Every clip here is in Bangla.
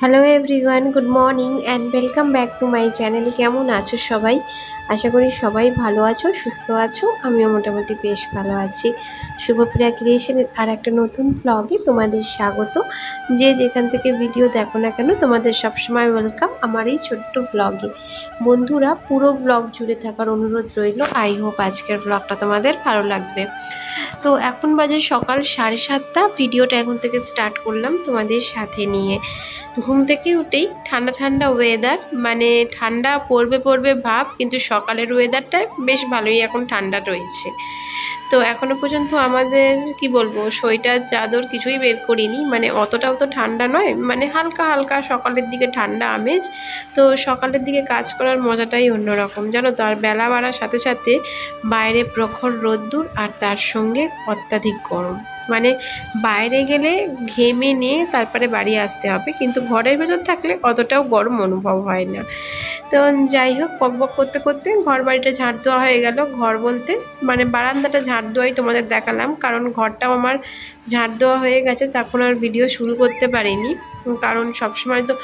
Hello everyone, good morning and welcome back to my channel. কেমন আছো সবাই? আশা করি সবাই ভালো আছো, সুস্থ আছো। আমিও মোটামুটি বেশ ভালো আছি। শুভপ্রিয়া ক্রিয়েশনের আর একটা নতুন ব্লগে তোমাদের স্বাগত। যে যেখান থেকে ভিডিও দেখো না কেন, তোমাদের সবসময় ওয়েলকাম আমার এই ছোট্ট ব্লগে। বন্ধুরা, পুরো ব্লগ জুড়ে থাকার অনুরোধ রইল। আই হোপ আজকের ব্লগটা তোমাদের ভালো লাগবে। তো এখন বাজে সকাল 7:30। ভিডিওটা এখন থেকে স্টার্ট করলাম তোমাদের সাথে নিয়ে। ঘুম থেকে উঠেই ঠান্ডা ঠান্ডা ওয়েদার, মানে ঠান্ডা পড়বে পড়বে ভাব, কিন্তু সকালের ওয়েদারটা বেশ ভালোই এখন ঠান্ডা রয়েছে। তো এখনো পর্যন্ত আমাদের কি বলবো, সোয়েটার চাদর কিছুই বের করিনি, মানে অতটাও তো ঠান্ডা নয়, মানে হালকা হালকা সকালের দিকে ঠান্ডা আমেজ। তো সকালের দিকে কাজ করার মজাটাই অন্যরকম, জানো তো। আর বেলা বাড়ার সাথে সাথে বাইরে প্রখর রোদ্দুর আর তার সঙ্গে অত্যাধিক গরম, মানে বাইরে গেলে ঘেমে নিয়ে তারপরে বাড়ি আসতে হবে, কিন্তু ঘরের ভেতর থাকলে অতটাও গরম অনুভব হয় না। তো যাই হোক, বকবক করতে করতে ঘর বাড়িটা ঝাড় দেওয়া হয়ে গেল। ঘর বলতে মানে বারান্দাটা ঝাড় দেওয়াই তোমাদের দেখালাম, কারণ ঘরটাও আমার ঝাড় দেওয়া হয়ে গেছে। তখন আর ভিডিও শুরু করতে পারিনি, কারণ সবসময় তো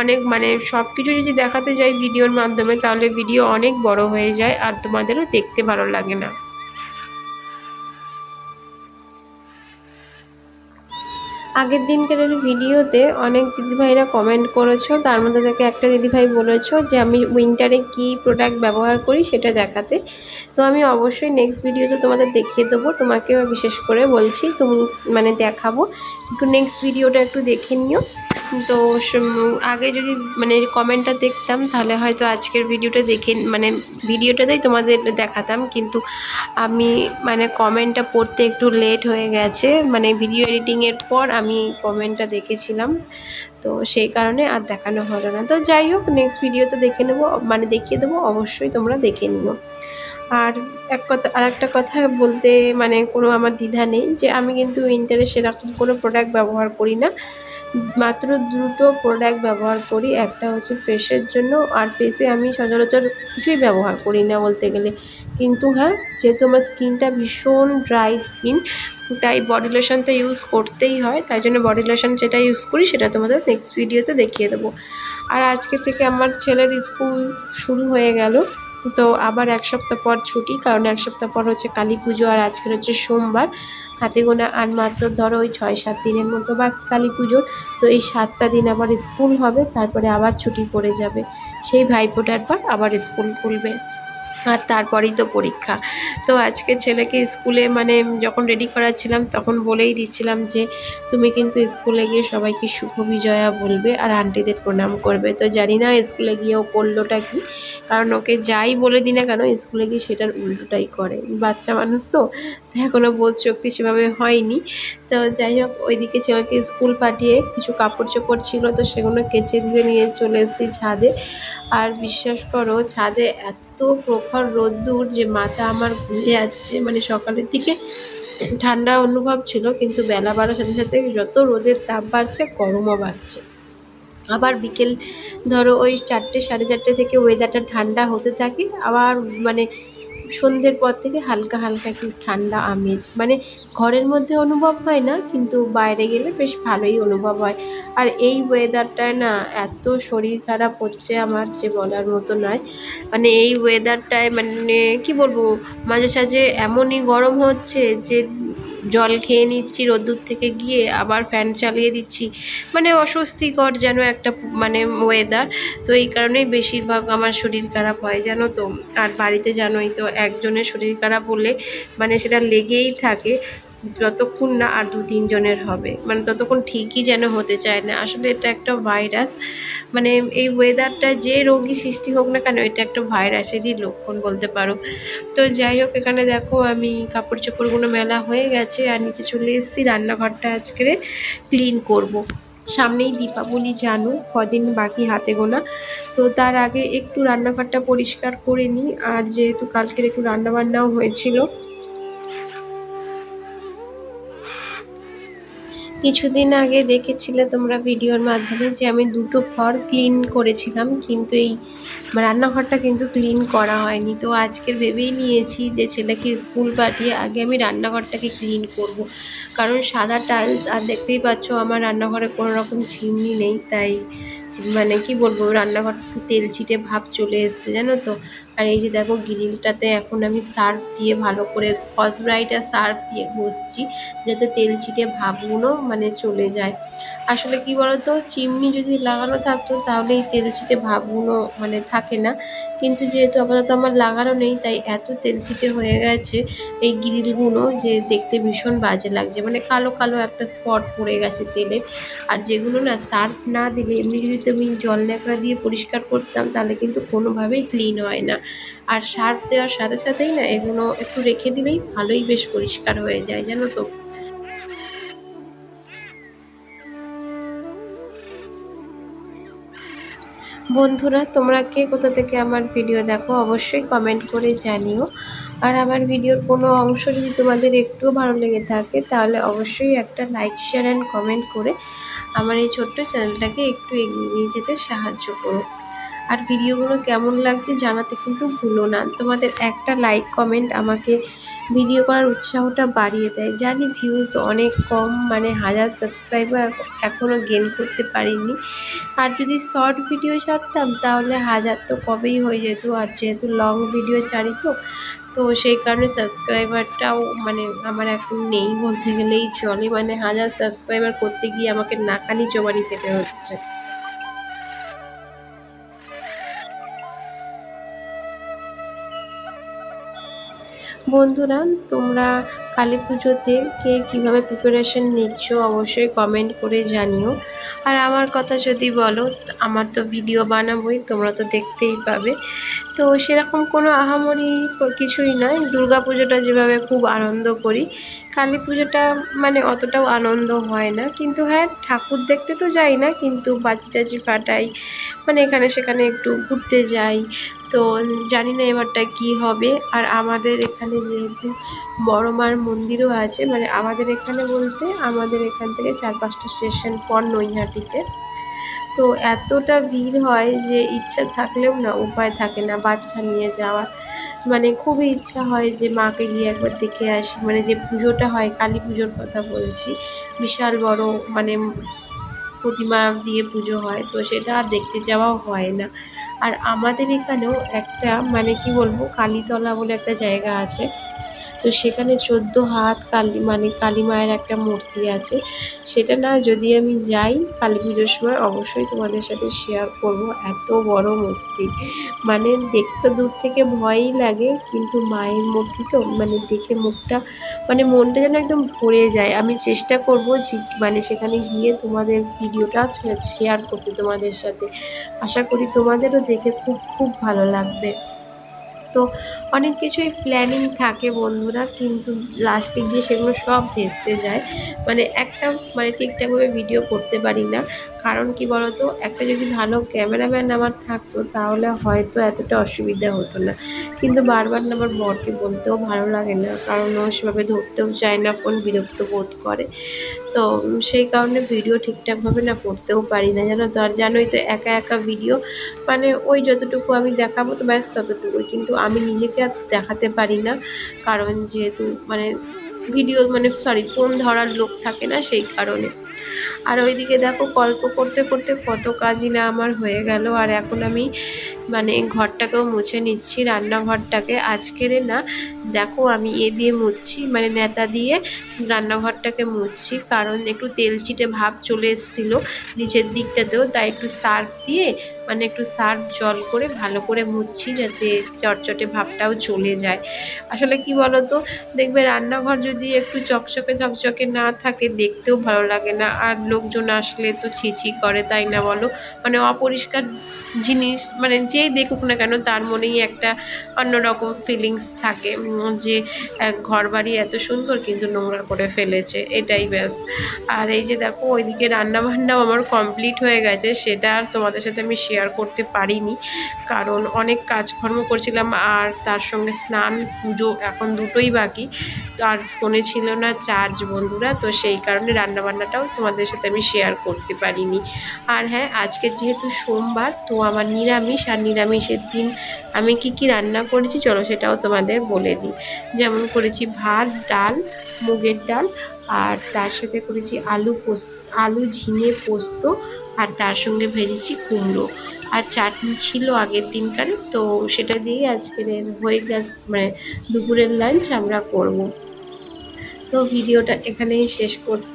অনেক মানে সব কিছু যদি দেখাতে যাই ভিডিওর মাধ্যমে, তাহলে ভিডিও অনেক বড় হয়ে যায় আর তোমাদেরও দেখতে ভালো লাগে না। আগের দিনকার ভিডিওতে অনেক দিদিভাইরা কমেন্ট করেছো, তার মধ্যে থেকে একটা দিদিভাই বলেছো যে আমি উইন্টারে কি প্রোডাক্ট ব্যবহার করি সেটা দেখাতে। তো আমি অবশ্যই নেক্সট ভিডিওতে তোমাদের দেখিয়ে দেবো, তোমাকেও বিশেষ করে বলছি, তুমি মানে দেখাবো। একটু নেক্সট ভিডিওটা একটু দেখে নিও। তো আগে যদি মানে কমেন্টটা দেখতাম, তাহলে হয়তো আজকের ভিডিওটা দেখে মানে ভিডিওটাতেই তোমাদের দেখাতাম, কিন্তু আমি মানে কমেন্টটা পড়তে একটু লেট হয়ে গেছে, মানে ভিডিও এডিটিংয়ের পর আমি কমেন্টটা দেখেছিলাম, তো সেই কারণে আর দেখানো হলো না। তো যাই হোক, নেক্সট ভিডিওতে দেখে নেবো, মানে দেখিয়ে দেবো, অবশ্যই তোমরা দেখে নিও। আর আর একটা কথা বলতে মানে কোনো আমার দ্বিধা নেই, যে আমি কিন্তু উইন্টারে সেরকম কোনো প্রোডাক্ট ব্যবহার করি না। মাত্র দুটো প্রোডাক্ট ব্যবহার করি, একটা হচ্ছে ফেসের জন্য, আর ফেসে আমি সচরাচর কিছুই ব্যবহার করি না বলতে গেলে। কিন্তু হ্যাঁ, যেহেতু আমার স্কিনটা ভীষণ ড্রাই স্কিন, তাই বডি লোশনটা ইউজ করতেই হয়। তাই জন্য বডি লোশন যেটা ইউজ করি সেটা তোমাদের নেক্সট ভিডিওতে দেখিয়ে দেবো। আর আজকে থেকে আমার ছেলের স্কুল শুরু হয়ে গেল। তো আবার এক সপ্তাহ পর ছুটি, কারণ এক সপ্তাহ পর হচ্ছে কালী পুজো, আর আজকের হচ্ছে সোমবার। হাতে গোনা আর মাত্র ধরো ওই 6-7 দিনের মতো বাকি কালী পুজোর। তো এই 7টা দিন আবার স্কুল হবে, তারপরে আবার ছুটি পড়ে যাবে। সেই ভাইফোঁটার পর আবার স্কুল খুলবে, আর তারপরেই তো পরীক্ষা। তো আজকে ছেলেকে স্কুলে মানে যখন রেডি করাচ্ছিলাম, তখন বলেই দিচ্ছিলাম যে তুমি কিন্তু স্কুলে গিয়ে সবাইকে শুভ বিজয়া বলবে আর আন্টিদের প্রণাম করবে। তো জানি না স্কুলে গিয়েও করলোটা কি, কারণ ওকে যাই বলে দিই না কেন স্কুলে গিয়ে সেটার উল্টোটাই করে। বাচ্চা মানুষ তো, এখনও বোধ শক্তি সেভাবে হয়নি। তো যাই হোক, ওইদিকে ছেলেকে স্কুল পাঠিয়ে কিছু কাপড় চোপড় ছিল, তো সেগুলো কেচে ধুয়ে নিয়ে চলে এসেছি ছাদে। আর বিশ্বাস করো, ছাদে এত প্রখর রোদ্দুর যে মাথা আমার ঘুরে যাচ্ছে। মানে সকালের দিকে ঠান্ডা অনুভব ছিল, কিন্তু বেলা বাড়ার সাথে সাথে যত রোদের তাপ বাড়ছে, গরমও বাড়ছে। আবার বিকেল ধরো ওই 4টে-4:30 থেকে ওয়েদারটা ঠান্ডা হতে থাকে, আবার মানে সন্ধ্যের পর থেকে হালকা হালকা একটু ঠান্ডা আমেজ, মানে ঘরের মধ্যে অনুভব হয় না, কিন্তু বাইরে গেলে বেশ ভালোই অনুভব হয়। আর এই ওয়েদারটায় না এত শরীর খারাপ হচ্ছে আমার, যে বলার মতো নয়। মানে এই ওয়েদারটায় মানে কি বলবো, মাঝে সাঝে এমনই গরম হচ্ছে যে জল খেয়ে নিচ্ছি রোদ্দুর থেকে গিয়ে, আবার ফ্যান চালিয়ে দিচ্ছি, মানে অস্বস্তিকর যেন একটা মানে ওয়েদার। তো এই কারণেই বেশিরভাগ আমার শরীর খারাপ হয়, জানো তো। আর বাড়িতে জানোই তো, একজনের শরীর খারাপ হলে মানে সেটা লেগেই থাকে, যতক্ষণ না আর 2-3 জনের হবে, মানে ততক্ষণ ঠিকই যেন হতে চায় না। আসলে এটা একটা ভাইরাস, মানে এই ওয়েদারটা যে রোগী সৃষ্টি হোক না কেন, এটা একটা ভাইরাসেরই লক্ষণ বলতে পারো। তো যাই হোক, এখানে দেখো আমি কাপড় চোপড়গুলো মেলা হয়ে গেছে, আর নিচে চলে এসেছি। রান্নাঘরটা আজকে ক্লিন করব। সামনেই দীপাবলি, জানো কদিন বাকি হাতে গোনা। তো তার আগে একটু রান্নাঘরটা পরিষ্কার করে নিই। আর যেহেতু কালকের একটু রান্নাবান্নাও হয়েছিল, কিছুদিন আগে দেখেছিলে তোমরা ভিডিওর মাধ্যমে যে আমি দুটো ঘর ক্লিন করেছিলাম, কিন্তু এই রান্নাঘরটা কিন্তু ক্লিন করা হয়নি। তো আজকের ভেবেই নিয়েছি যে ছেলেকে স্কুল পাঠিয়ে আগে আমি রান্নাঘরটাকে ক্লিন করব। কারণ সাদা টাইলস, আর দেখতেই পাচ্ছ আমার রান্নাঘরে কোনো রকম চিমনি নেই, তাই কি বলবো, রান্নাঘর তেল ছিটে ভাব চলে এসছে জানো তো। আর এই যে দেখো গ্রিলটাতে এখন আমি সার্ফ দিয়ে ভালো করে স্কচব্রাইট আর সার্ফ দিয়ে ঘষছি, যাতে তেল ছিটে ভাবগুলো চলে যায়। আসলে কি বলতো, চিমনি যদি লাগানো থাকতো তাহলে এই তেল ছিটে ভাবগুলো থাকে না, কিন্তু যেহেতু আপাতত আমার লাগানো নেই তাই এত তেল ছিটে হয়ে গেছে এই গ্রিলগুলো যে দেখতে ভীষণ বাজে লাগছে, কালো কালো একটা স্পট পড়ে গেছে তেলে। আর যেগুলো না সার্ফ না দিলে, এমনি যদি তুমি জল ন্যাকড়া দিয়ে পরিষ্কার করতাম তাহলে কিন্তু কোনোভাবেই ক্লিন হয় না। আর সার্ফ দেওয়ার সাথে সাথেই না এগুলো একটু রেখে দিলেই ভালোই বেশ পরিষ্কার হয়ে যায় জানো তো। বন্ধুরা, তোমরা কে কোথা থেকে আমার ভিডিও দেখো অবশ্যই কমেন্ট করে জানিও। আর আমার ভিডিওর কোনো অংশ যদি তোমাদের একটুও ভালো লেগে থাকে তাহলে অবশ্যই একটা লাইক, শেয়ার অ্যান্ড কমেন্ট করে আমার এই ছোট্ট চ্যানেলটাকে একটু এগিয়ে নিয়ে যেতে সাহায্য করো। আর ভিডিওগুলো কেমন লাগছে জানাতে কিন্তু ভুলো না। তোমাদের একটা লাইক কমেন্ট আমাকে ভিডিও করার উৎসাহটা বাড়িয়ে দেয়। জানি ভিউজ অনেক কম, 1000 সাবস্ক্রাইবার এখনও গেইন করতে পারিনি। আর যদি শর্ট ভিডিও ছাড়তাম তাহলে 1000 তো কবেই হয়ে যেত। আর যেহেতু লং ভিডিও ছাড়ি তো সেই কারণে সাবস্ক্রাইবারটাও আমার এখন নেই বলতে গেলেই চলে। 1000 সাবস্ক্রাইবার করতে গিয়ে আমাকে নাকানি চোবানি খেতে হচ্ছে। বন্ধুরা, তোমরা কালী পুজোতে কে কীভাবে প্রিপারেশন নিচ্ছ অবশ্যই কমেন্ট করে জানিও। আর আমার কথা যদি বলো, আমার তো ভিডিও বানাবোই, তোমরা তো দেখতেই পাবে। তো সেরকম কোনো আহামরি কিছুই নয়। দুর্গা পুজোটা যেভাবে খুব আনন্দ করি, কালী পুজোটা অতটাও আনন্দ হয় না। কিন্তু হ্যাঁ, ঠাকুর দেখতে তো যাই না, কিন্তু বাজি টাজি ফাটাই, এখানে সেখানে একটু ঘুরতে যাই। তো জানি না এবারটা কি হবে। আর আমাদের এখানে যেহেতু বড় মার মন্দিরও আছে, আমাদের এখানে বলতে আমাদের এখান থেকে 4-5টা স্টেশন পর নৈহাটিতে। তো এতটা ভিড় হয় যে ইচ্ছা থাকলেও না উপায় থাকে না বাচ্চা নিয়ে যাওয়ার। খুবই ইচ্ছা হয় যে মাকে গিয়ে একবার দেখে আসি। যে পুজোটা হয়, কালী পুজোর কথা বলছি, বিশাল বড় প্রতিমা দিয়ে পুজো হয়, তো সেটা আর দেখতে যাওয়াও হয় না। আর আমাদের এখানেও একটা কি বলবো, কালীতলা বলে একটা জায়গা আছে। তো সেখানে 14 হাত কালী কালী মায়ের একটা মূর্তি আছে। সেটা না যদি আমি যাই কালী পুজোর সময় অবশ্যই তোমাদের সাথে শেয়ার করব। এত বড় মূর্তি, দেখতে দূর থেকে ভয়ই লাগে, কিন্তু মায়ের মূর্তি তো দেখে মুখটা মনটা যেন একদম ভরে যায়। আমি চেষ্টা করব যে সেখানে গিয়ে তোমাদের ভিডিওটা শেয়ার করতে তোমাদের সাথে। আশা করি তোমাদেরও দেখে খুব খুব ভালো লাগবে। তো অনেক কিছুই প্ল্যানিং থাকে বন্ধুরা, কিন্তু লাস্টে গিয়ে সেগুলো সব ভেস্তে যায়। একটা ঠিকঠাকভাবে ভিডিও করতে পারি না। কারণ কি বলতো, একটা যদি ভালো ক্যামেরাম্যান আমার থাকতো তাহলে হয়তো এতটা অসুবিধা হতো না। কিন্তু বারবার না আমার বরকে বলতেও ভালো লাগে না, কারণ ও সেভাবে ধরতেও চায় না ফোন, বিরক্ত বোধ করে। তো সেই কারণে ভিডিও ঠিকঠাকভাবে না করতেও পারি না জানো তো। আর জানোই তো, একা একা ভিডিও ওই যতটুকু আমি দেখাবো তো ব্যাস ততটুকুই, কিন্তু আমি নিজেকে আর দেখাতে পারি না। কারণ যেহেতু ভিডিও সরি, ফোন ধরার লোক থাকে না, সেই কারণে। আর ওইদিকে দেখো, গল্প করতে করতে কত কাজই না আমার হয়ে গেল। আর এখন আমি ঘরটাকেও মুছে নিচ্ছি, রান্নাঘরটাকে। আজকের না দেখো আমি দিয়ে মুছছি, নেতা দিয়ে রান্নাঘরটাকে মুছছি, কারণ একটু তেল চিটে ভাব চলে এসেছিলো নিচের দিকটাতেও, তাই একটু সার্ফ দিয়ে একটু সার্ফ জল করে ভালো করে মুছছি, যাতে চটচটে ভাবটাও চলে যায়। আসলে কি বলতো, দেখবে রান্নাঘর যদি একটু চকচকে চকচকে না থাকে দেখতেও ভালো লাগে না। আর লোকজন আসলে তো ছিছি করে, তাই না বলো? অপরিষ্কার জিনিস যেই দেখুক না কেন তার মনেই একটা অন্যরকম ফিলিংস থাকে, যে ঘর বাড়ি এত সুন্দর কিন্তু নোংরা করে ফেলেছে, এটাই ব্যাস। আর এই যে দেখো ওইদিকে রান্নাবান্নাও আমার কমপ্লিট হয়ে গেছে, সেটা আর তোমাদের সাথে আমি শেয়ার করতে পারিনি, কারণ অনেক কাজকর্ম করছিলাম আর তার সঙ্গে স্নান পুজো এখন দুটোই বাকি। তো আর ফোনে ছিল না চার্জ বন্ধুরা, তো সেই কারণে রান্নাবান্নাটাও তোমাদের সাথে আমি শেয়ার করতে পারিনি। আর হ্যাঁ, আজকে যেহেতু সোমবার, তো আমার নিরামিষ, আর নিরামিষের দিন আমি কি রান্না করেছি চলো সেটাও তোমাদের বলে দিই। যেমন করেছি ভাত, ডাল, মুগের ডাল, আর তার সাথে করেছি আলু ঝিঙে পোস্ত, আর তার সঙ্গে ভেজেছি কুমড়ো, আর চাটনি ছিল আগের দিনকার, তো সেটা দিয়েই আজকের হয়ে গেছে, মানে দুপুরের লাঞ্চ আমরা করব। তো ভিডিওটা এখানেই শেষ করব।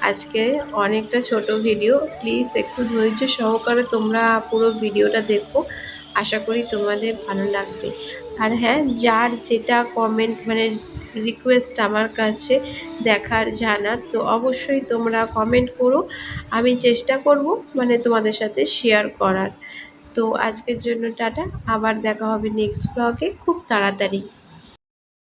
আজকে অনেকটা ছোট ভিডিও, প্লিজ একটু ধৈর্য সহকারে তোমরা পুরো ভিডিওটা দেখো, আশা করি তোমাদের ভালো লাগবে। আর হ্যাঁ, যার যেটা কমেন্ট মানে রিকোয়েস্ট আমার কাছে দেখার জানার, তো অবশ্যই তোমরা কমেন্ট করো, আমি চেষ্টা করব মানে তোমাদের সাথে শেয়ার করার। তো আজকের জন্য টাটা, আবার দেখা হবে নেক্সট ব্লগে খুব তাড়াতাড়ি।